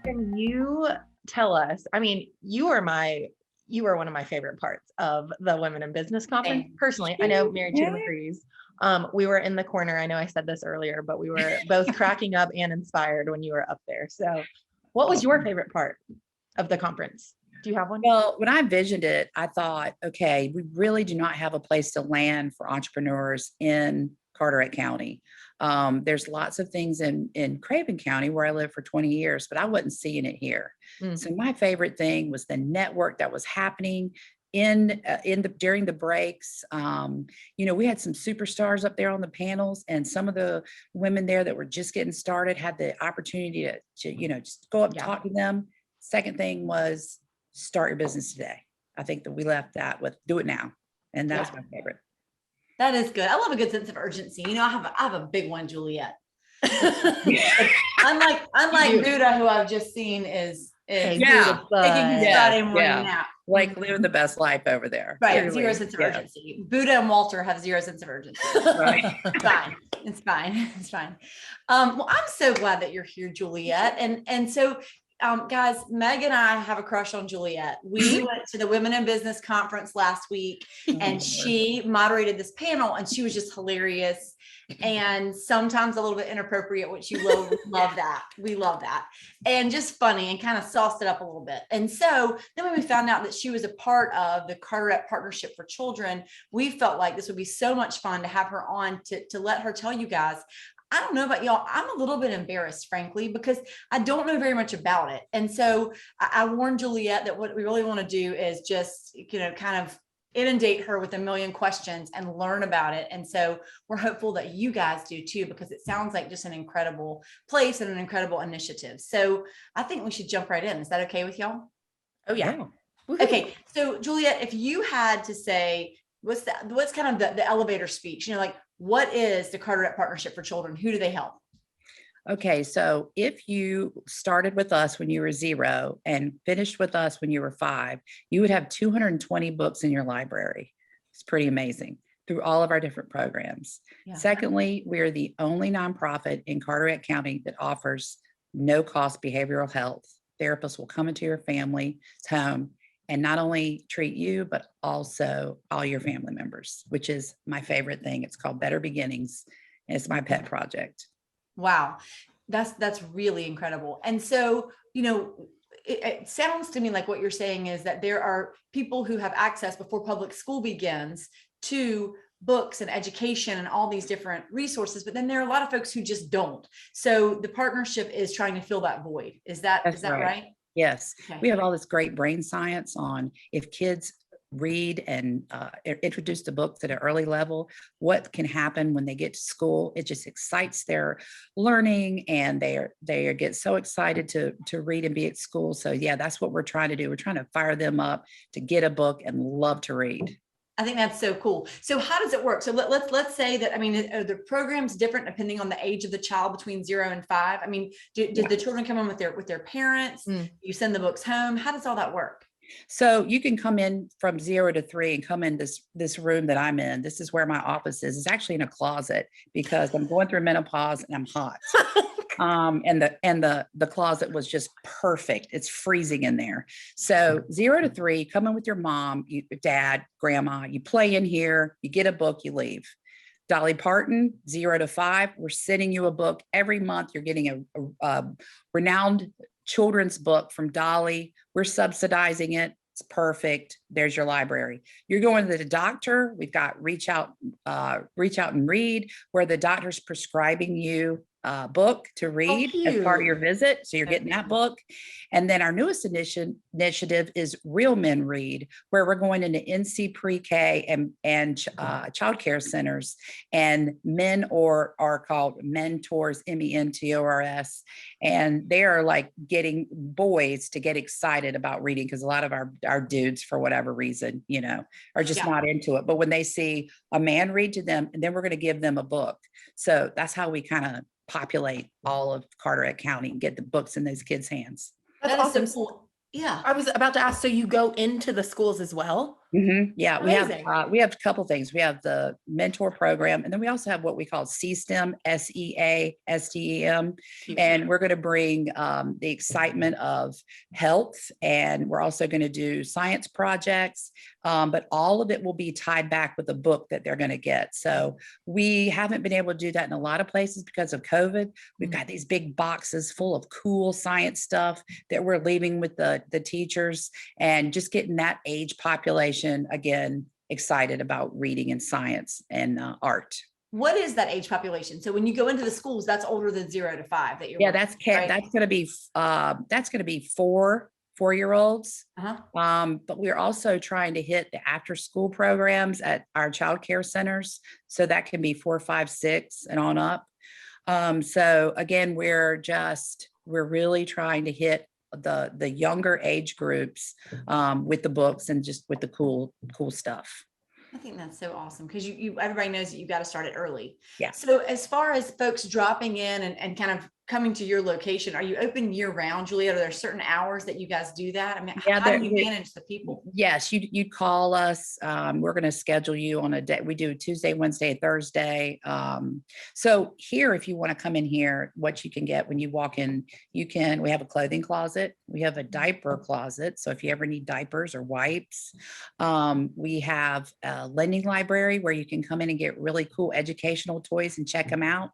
Can you tell us, I mean, you are one of my favorite parts of the Women in Business Conference. Personally, I know Mary Chittum agrees. We were in the corner. I know I said this earlier, but we were both cracking up and inspired when you were up there. So what was your favorite part of the conference? Do you have one? Well, when I envisioned it, I thought, okay, we really do not have a place to land for entrepreneurs in Carteret County. There's lots of things in Craven County where I lived for 20 years, but I wasn't seeing it here. So my favorite thing was the network that was happening during the breaks. We had some superstars up there on the panels, and some of the women there that were just getting started had the opportunity to just go up and talk to them. Second thing was start your business today. I think that we left that with do it now. And that was my favorite. That is good. I love a good sense of urgency. I have a big one, Juliet. unlike Buddha, who I've just seen is taking his Friday morning nap. Like living the best life over there. Right. Really. Zero sense of urgency. Buddha and Walter have zero sense of urgency. Right. It's fine. Well, I'm so glad that you're here, Juliet. And so guys, Meg and I have a crush on Juliet. We went to the Women in Business Conference last week, and she moderated this panel, and she was just hilarious and sometimes a little bit inappropriate, which you will love that. We love that. And just funny and kind of sauced it up a little bit. And so then when we found out that she was a part of the Carteret Partnership for Children, we felt like this would be so much fun to have her on to let her tell you guys. I don't know about y'all. I'm a little bit embarrassed, frankly, because I don't know very much about it. And so I warned Juliet that what we really want to do is just, kind of inundate her with a million questions and learn about it. And so we're hopeful that you guys do too, because it sounds like just an incredible place and an incredible initiative. So I think we should jump right in. Is that okay with y'all? Oh yeah. Okay. So Juliet, if you had to say, what's kind of the elevator speech, what is the Carteret Partnership for Children? Who do they help? Okay, so if you started with us when you were 0 and finished with us when you were 5, you would have 220 books in your library. It's pretty amazing through all of our different programs. Yeah. Secondly, we're the only nonprofit in Carteret County that offers no-cost behavioral health. Therapists will come into your family's home and not only treat you, but also all your family members, which is my favorite thing. It's called Better Beginnings. And it's my pet project. Wow. That's really incredible. And so, it sounds to me like what you're saying is that there are people who have access before public school begins to books and education and all these different resources, but then there are a lot of folks who just don't. So the partnership is trying to fill that void. Is that right? Yes. Okay. We have all this great brain science on if kids read and introduce the books at an early level, what can happen when they get to school. It just excites their learning, and they get so excited to read and be at school. So yeah, that's what we're trying to do. We're trying to fire them up to get a book and love to read. I think that's so cool. So how does it work? So let's say that, are the programs different depending on the age of the child between 0 and 5? Did the children come in with their parents? You send the books home? How does all that work? So you can come in from 0 to 3 and come in this room that I'm in. This is where my office is. It's actually in a closet because I'm going through menopause and I'm hot. And the closet was just perfect. It's freezing in there. So 0 to 3, come in with your mom, your dad, grandma, you play in here, you get a book, you leave. Dolly Parton, 0 to 5, we're sending you a book every month. You're getting a renowned children's book from Dolly. We're subsidizing it. It's perfect. There's your library. You're going to the doctor. We've got Reach Out and Read, where the doctor's prescribing you a book to read as part of your visit. So you're getting that book. And then our newest initiative is Real Men Read, where we're going into NC pre-K and childcare centers, and men are called mentors, MENTORS. And they are like getting boys to get excited about reading, because a lot of our dudes, for whatever reason, are just not into it. But when they see a man read to them, and then we're going to give them a book. So that's how we kind of populate all of Carteret County and get the books in those kids' hands. That's awesome. Yeah. I was about to ask, so you go into the schools as well? Yeah, Amazing. we have a couple things. We have the mentor program, and then we also have what we call SEASTEM, SEASTEM, and we're going to bring the excitement of health, and we're also going to do science projects, but all of it will be tied back with a book that they're going to get. So we haven't been able to do that in a lot of places because of COVID. We've got these big boxes full of cool science stuff that we're leaving with the teachers, and just getting that age population again excited about reading and science and art. What is that age population? So when you go into the schools, that's older than 0 to 5 that you're Yeah, working, right? that's going to be four-year-olds. But we're also trying to hit the after school programs at our child care centers, so that can be 4, 5, 6 and on up. So again, we're really trying to hit the younger age groups with the books and just with the cool stuff. I think that's so awesome, because everybody knows that you got to start it early. Yeah. So as far as folks dropping in and kind of coming to your location, are you open year round, Juliet? Are there certain hours that you guys do that? I mean, Yeah, how do you manage the people? Yes, you'd call us. We're going to schedule you on a day. We do Tuesday, Wednesday, Thursday. So here, if you want to come in here, what you can get when you walk in, we have a clothing closet. We have a diaper closet. So if you ever need diapers or wipes, we have a lending library where you can come in and get really cool educational toys and check them out.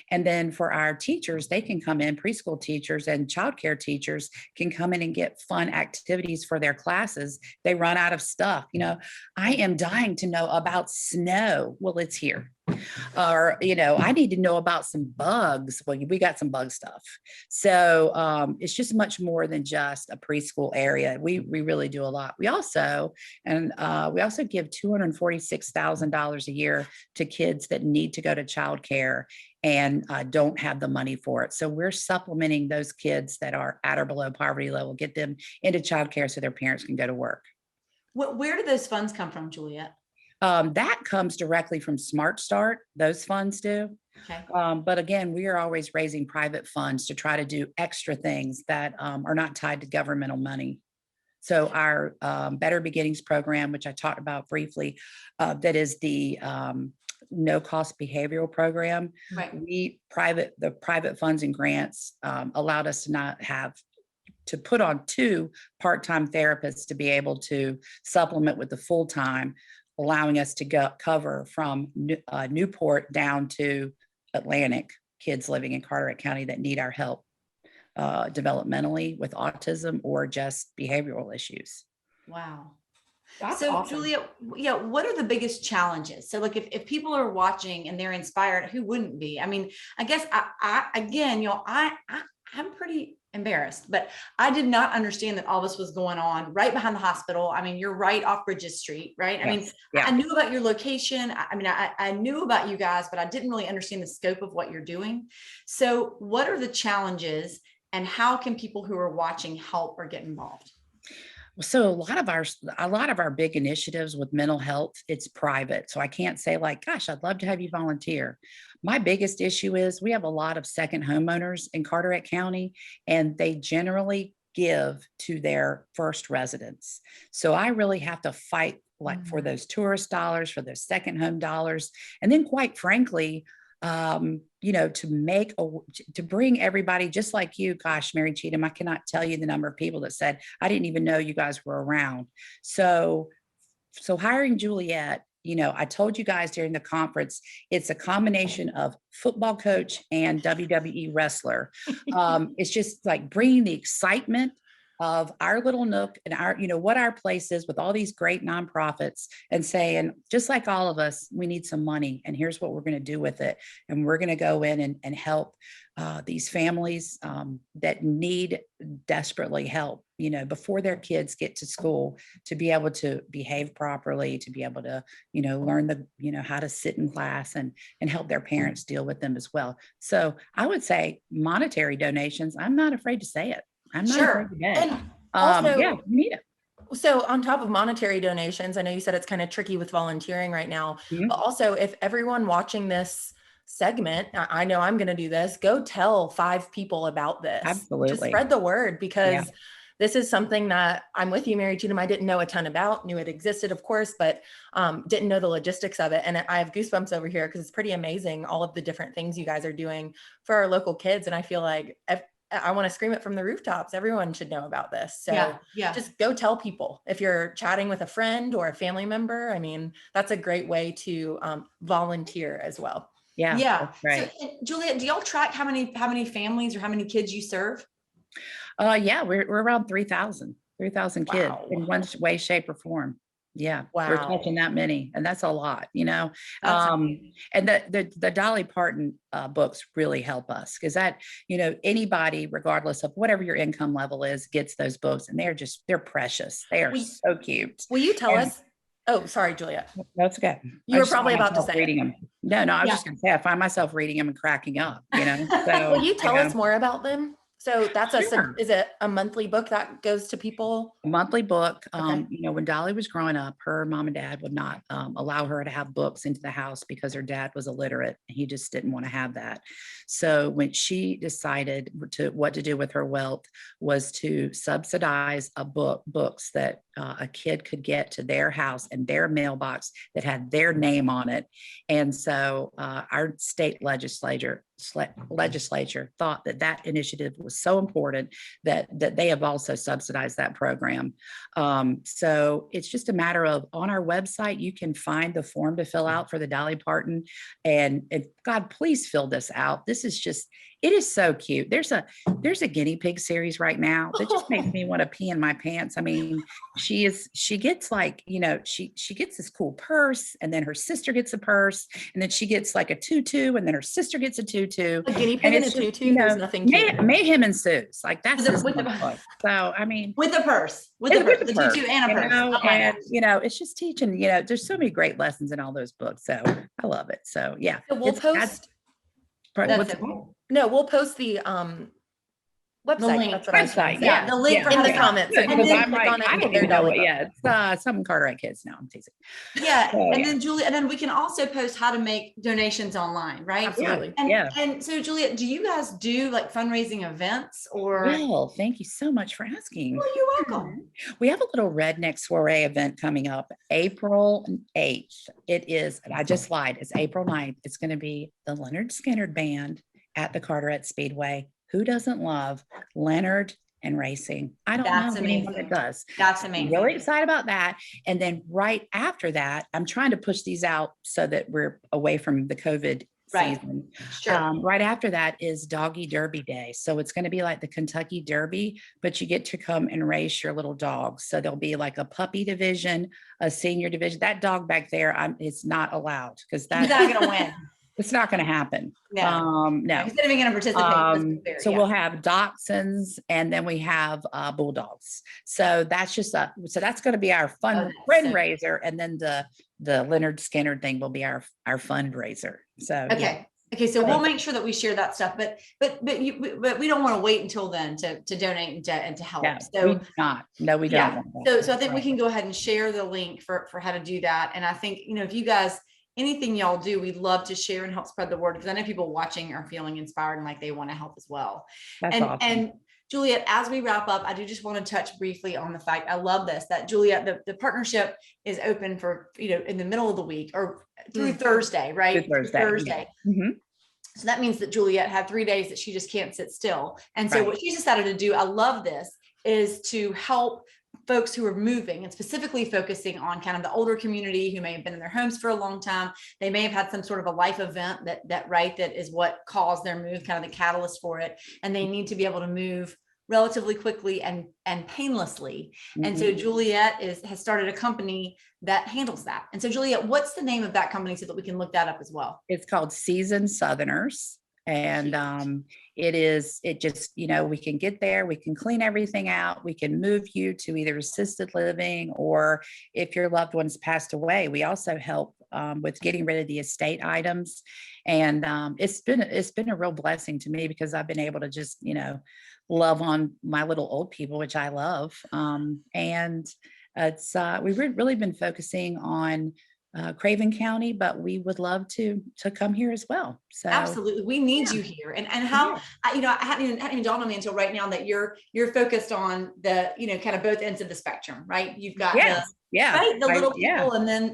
And then for our teachers, they can come in, preschool teachers and childcare teachers can come in and get fun activities for their classes. They run out of stuff. I am dying to know about snow. Well, it's here. Or, I need to know about some bugs. Well, we got some bug stuff. So it's just much more than just a preschool area. We really do a lot. We also give $246,000 a year to kids that need to go to childcare and don't have the money for it. So we're supplementing those kids that are at or below poverty level, get them into childcare so their parents can go to work. Where do those funds come from, Juliet? That comes directly from Smart Start. Those funds do. Okay. But again, we are always raising private funds to try to do extra things that are not tied to governmental money. So our Better Beginnings program, which I talked about briefly, that is the no-cost behavioral program. Right. The private funds and grants allowed us to not have to put on 2 part-time therapists to be able to supplement with the full-time, allowing us to cover from Newport down to Atlantic kids living in Carteret County that need our help developmentally with autism or just behavioral issues. Wow. That's so awesome. Julia, what are the biggest challenges? So like if people are watching and they're inspired, who wouldn't be? I mean, I guess I'm pretty embarrassed, but I did not understand that all this was going on right behind the hospital. I mean, you're right off Bridges Street, right? Yes. I mean, Yeah. I knew about your location. I knew about you guys, but I didn't really understand the scope of what you're doing. So what are the challenges and how can people who are watching help or get involved? So a lot of our big initiatives with mental health, it's private. So I can't say like, gosh, I'd love to have you volunteer. My biggest issue is we have a lot of second homeowners in Carteret County, and they generally give to their first residents. So I really have to fight like for those tourist dollars, for those second home dollars. And then quite frankly, to bring everybody just like you, gosh, Mary Cheatham, I cannot tell you the number of people that said, I didn't even know you guys were around. So hiring Juliet, I told you guys during the conference, it's a combination of football coach and WWE wrestler. It's just like bringing the excitement of our little nook and our, what our place is with all these great nonprofits and saying, just like all of us, we need some money and here's what we're going to do with it. And we're going to go in and help these families that need desperately help, before their kids get to school, to be able to behave properly, to be able to, learn how to sit in class and help their parents deal with them as well. So I would say monetary donations, I'm not afraid to say it. I'm not Sure. afraid to get it. And also, we need it. So on top of monetary donations, I know you said it's kind of tricky with volunteering right now, Mhm. but also if everyone watching this segment, I know I'm going to do this, go tell 5 people about this. Absolutely. Just spread the word, because this is something that I'm with you, Mary Cheatham. I didn't know a ton about, knew it existed, of course, but didn't know the logistics of it. And I have goosebumps over here because it's pretty amazing, all of the different things you guys are doing for our local kids. And I feel like I want to scream it from the rooftops. Everyone should know about this. So just go tell people. If you're chatting with a friend or a family member, I mean, that's a great way to volunteer as well. Yeah. Right. So, Juliet, do y'all track how many families or how many kids you serve? Yeah, we're around 3,000 kids in one way, shape, or form. Yeah, we're touching that many, and that's a lot, you know. And the Dolly Parton books really help us because that, you know, anybody, regardless of whatever your income level is, gets those books, and they're precious. They are so cute. Will you tell us? Oh, sorry, Juliet. That's okay. You were probably about to say reading them. No, I was just going to say I find myself reading them and cracking up. You know. So, will you tell us more about them? So that's is it a monthly book that goes to people? A monthly book. You know, when Dolly was growing up, her mom and dad would not allow her to have books into the house because her dad was illiterate. And he just didn't want to have that. So when she decided what to do with her wealth was to subsidize books that a kid could get to their house and their mailbox that had their name on it. And so our state legislature thought that initiative was so important that they have also subsidized that program. So it's just a matter of, on our website, you can find the form to fill out for the Dolly Parton, and God, please fill this out. This is just, it is so cute. There's a guinea pig series right now that just makes me want to pee in my pants. I mean, she gets like, you know, she gets this cool purse, and then her sister gets a purse, and then she gets like a tutu, and then her sister gets a tutu. A guinea pig and a tutu, you know, there's nothing cute. Mayhem ensues. Like that's with the so I mean with the purse, the tutu and a purse. And you know, it's just teaching, you know, there's so many great lessons in all those books. So I love it. So yeah. So we'll post we'll post the website. The link. That's what I was saying. Yeah, the link in the comments. Yeah, because I'm right. I don't even know what. Yeah, it's some Carteret kids. No, I'm teasing. Yeah, and then Juliet, and then we can also post how to make donations online, right? Absolutely. And so Juliet, do you guys do like fundraising events or? Well, thank you so much for asking. Well, you're welcome. We have a little redneck soiree event coming up April 8th. It is, I just lied. It's April 9th. It's going to be the Leonard Skinner Band at the Carteret Speedway. Who doesn't love Leonard and racing? I don't know anyone that does. That's amazing. I'm really excited about that. And then right after that, I'm trying to push these out so that we're away from the COVID season. Sure. Right after that is Doggy Derby Day. So it's going to be like the Kentucky Derby, but you get to come and race your little dogs. So there'll be like a puppy division, a senior division. That dog back there, it's not allowed because that's not going to win. It's not going to happen. No. He's not even going to participate. So we'll have dachshunds, and then we have bulldogs. So that's just so that's going to be our fundraiser, and then the Leonard Skinner thing will be our fundraiser. So okay. So we'll make sure that we share that stuff, but we don't want to wait until then to donate and to help. Yeah, so we do not. No, we don't. So I think we can go ahead and share the link for how to do that. And I think, you know, if you guys, anything y'all do, we'd love to share and help spread the word, because I know people watching are feeling inspired and like they want to help as well. That's awesome. And Juliet, as we wrap up, I do just want to touch briefly on the fact, I love this, that Juliet, the partnership is open for, you know, in the middle of the week or through Thursday, right? Through Thursday. Yeah. Mm-hmm. So that means that Juliet had 3 days that she just can't sit still. And so what she's decided to do, I love this, is to help folks who are moving, and specifically focusing on kind of the older community who may have been in their homes for a long time. They may have had some sort of a life event that is what caused their move, kind of the catalyst for it. And they need to be able to move relatively quickly and painlessly. Mm-hmm. And so Juliet has started a company that handles that. And so Juliet, what's the name of that company so that we can look that up as well? It's called Seasoned Southerners. And it just, you know, we can get there, we can clean everything out, we can move you to either assisted living, or if your loved one's passed away, we also help with getting rid of the estate items. And it's been a real blessing to me, because I've been able to just, you know, love on my little old people, which I love. And it's we've really been focusing on Craven County, but we would love to come here as well. So absolutely, we need you here. And how I hadn't even dawned on me until right now that you're focused on the kind of both ends of the spectrum, right? You've got the little people, and then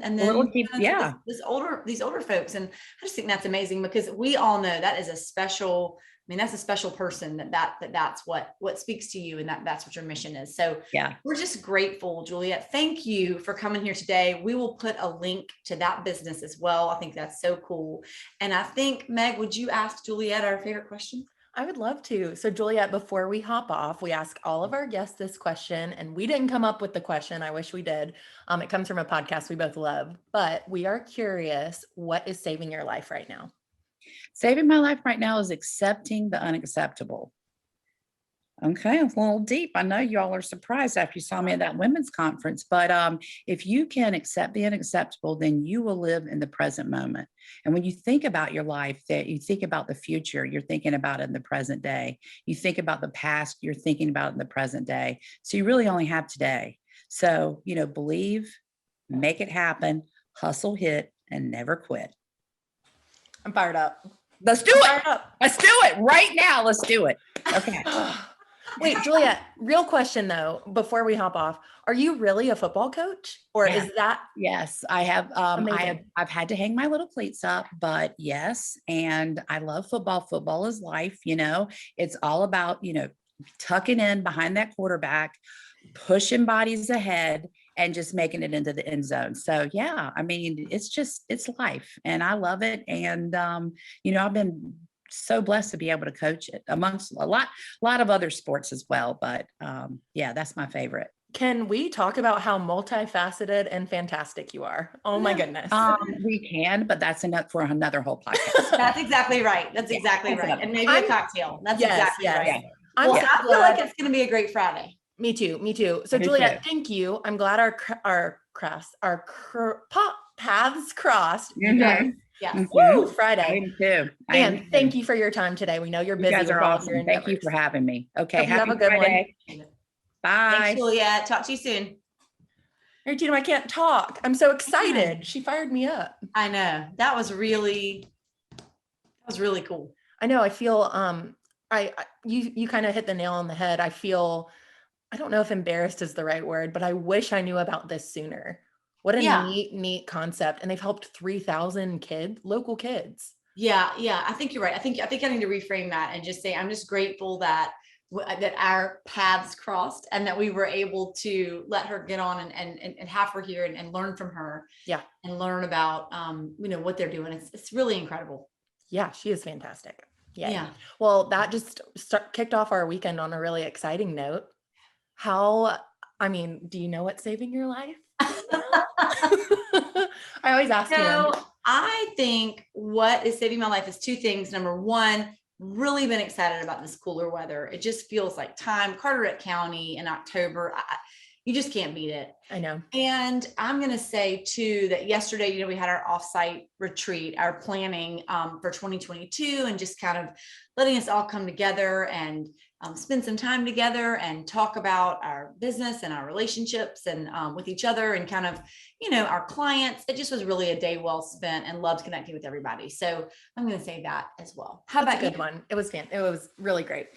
these older folks, and I just think that's amazing because we all know that is a special. I mean, that's a special person that's what speaks to you, and that's what your mission is. So we're just grateful, Juliet. Thank you for coming here today. We will put a link to that business as well. I think that's so cool. And I think, Meg, would you ask Juliet our favorite question? I would love to. So Juliet, before we hop off, we ask all of our guests this question, and we didn't come up with the question. I wish we did. It comes from a podcast we both love, but we are curious, what is saving your life right now? Saving my life right now is accepting the unacceptable. Okay, it's a little deep. I know y'all are surprised after you saw me at that women's conference, but if you can accept the unacceptable, then you will live in the present moment. And when you think about your life, that you think about the future, you're thinking about it in the present day. You think about the past, you're thinking about it in the present day. So you really only have today. So, believe, make it happen, hustle, hit, and never quit. I'm fired up. Let's do it. Let's do it right now. Let's do it. Okay. Wait, Juliet, real question though, before we hop off, are you really a football coach, or is that? Yes, I have. I've had to hang my little cleats up, but yes. And I love football. Football is life. It's all about, tucking in behind that quarterback, pushing bodies ahead, and just making it into the end zone. So I mean, it's life, and I love it. And, I've been so blessed to be able to coach it amongst a lot of other sports as well. But that's my favorite. Can we talk about how multifaceted and fantastic you are? Oh my goodness. We can, but that's enough for another whole podcast. That's exactly right. That's exactly right. And maybe a cocktail. That's exactly right. Yeah. I feel like it's going to be a great Friday. Me too. So Juliet, thank you. I'm glad our paths crossed. Mm-hmm. Yes. Woo, Friday. Me too. And thank you for your time today. We know you're busy. You guys are awesome. Thank you for having me. Okay. Have a good Friday. one. Bye. Thanks, Juliet. Talk to you soon. Hey, Tina, I can't talk. I'm so excited. She fired me up. I know. That was really cool. I know. I feel, you kind of hit the nail on the head. I don't know if embarrassed is the right word, but I wish I knew about this sooner. What a neat concept. And they've helped 3,000 local kids. Yeah. I think you're right. I think I need to reframe that and just say, I'm just grateful that our paths crossed and that we were able to let her get on and have her here and learn from her. Yeah. And learn about, what they're doing. It's really incredible. Yeah. She is fantastic. Yeah. Well, that just kicked off our weekend on a really exciting note. Do you know what's saving your life? I always ask you. I think what is saving my life is two things. Number one, really been excited about this cooler weather. It just feels like time. Carteret County in October, you just can't beat it. I know. And I'm going to say too, that yesterday, we had our offsite retreat, our planning for 2022, and just kind of letting us all come together and spend some time together and talk about our business and our relationships and with each other and kind of, our clients. It just was really a day well spent, and loved connecting with everybody. So I'm going to say that as well. How about a good one? It was it was really great.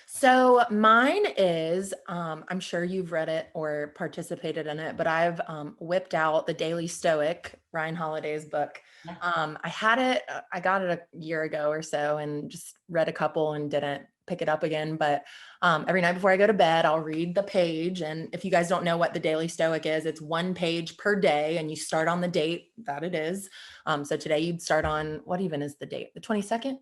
So mine is, I'm sure you've read it or participated in it, but I've whipped out the Daily Stoic, Ryan Holiday's book. I got it a year ago or so and just read a couple and didn't pick it up again. But every night before I go to bed, I'll read the page. And if you guys don't know what the Daily Stoic is, it's one page per day, and you start on the date that it is. So today you'd start on, what even is the date? The 22nd?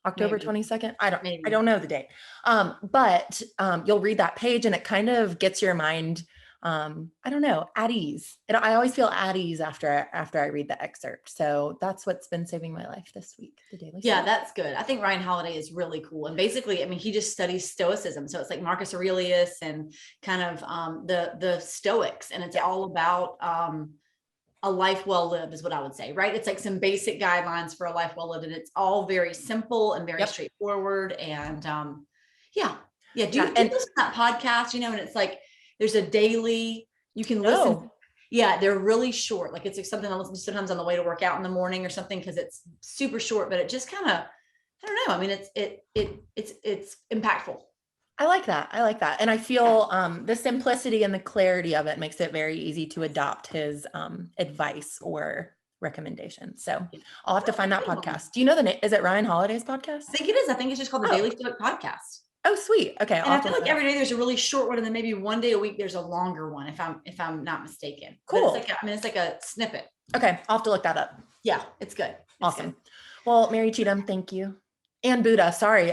October 22nd. I don't know the date. But you'll read that page and it kind of gets your mind, at ease. I always feel at ease after I read the excerpt. So that's what's been saving my life this week. The Daily Stoic. Yeah, that's good. I think Ryan Holiday is really cool. And basically, he just studies Stoicism. So it's like Marcus Aurelius and kind of the Stoics. And it's all about a life well lived is what I would say, right? It's like some basic guidelines for a life well lived, and it's all very simple and very straightforward. And do you listen to that podcast, and it's like, there's a daily, you can listen. Yeah, they're really short. Like it's like something I listen to sometimes on the way to work out in the morning or something, because it's super short, but it just kind of, I don't know. I mean, it's impactful. I like that. I like that. And I feel the simplicity and the clarity of it makes it very easy to adopt his advice or recommendation. So I'll have to find that podcast. Do you know the name? Is it Ryan Holiday's podcast? I think it is. I think it's just called the Daily Stoic podcast. Oh, sweet. Okay. And I feel like every day there's a really short one, and then maybe one day a week there's a longer one, if I'm not mistaken. Cool. But it's like a snippet. Okay, I'll have to look that up. Yeah, it's good. Awesome. Good. Well, Mary Cheatham, thank you. And Buddha, sorry.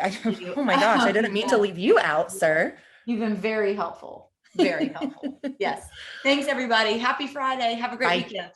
Oh my gosh, I didn't mean to leave you out, sir. You've been very helpful. Very helpful. Yes. Thanks, everybody. Happy Friday. Have a great weekend.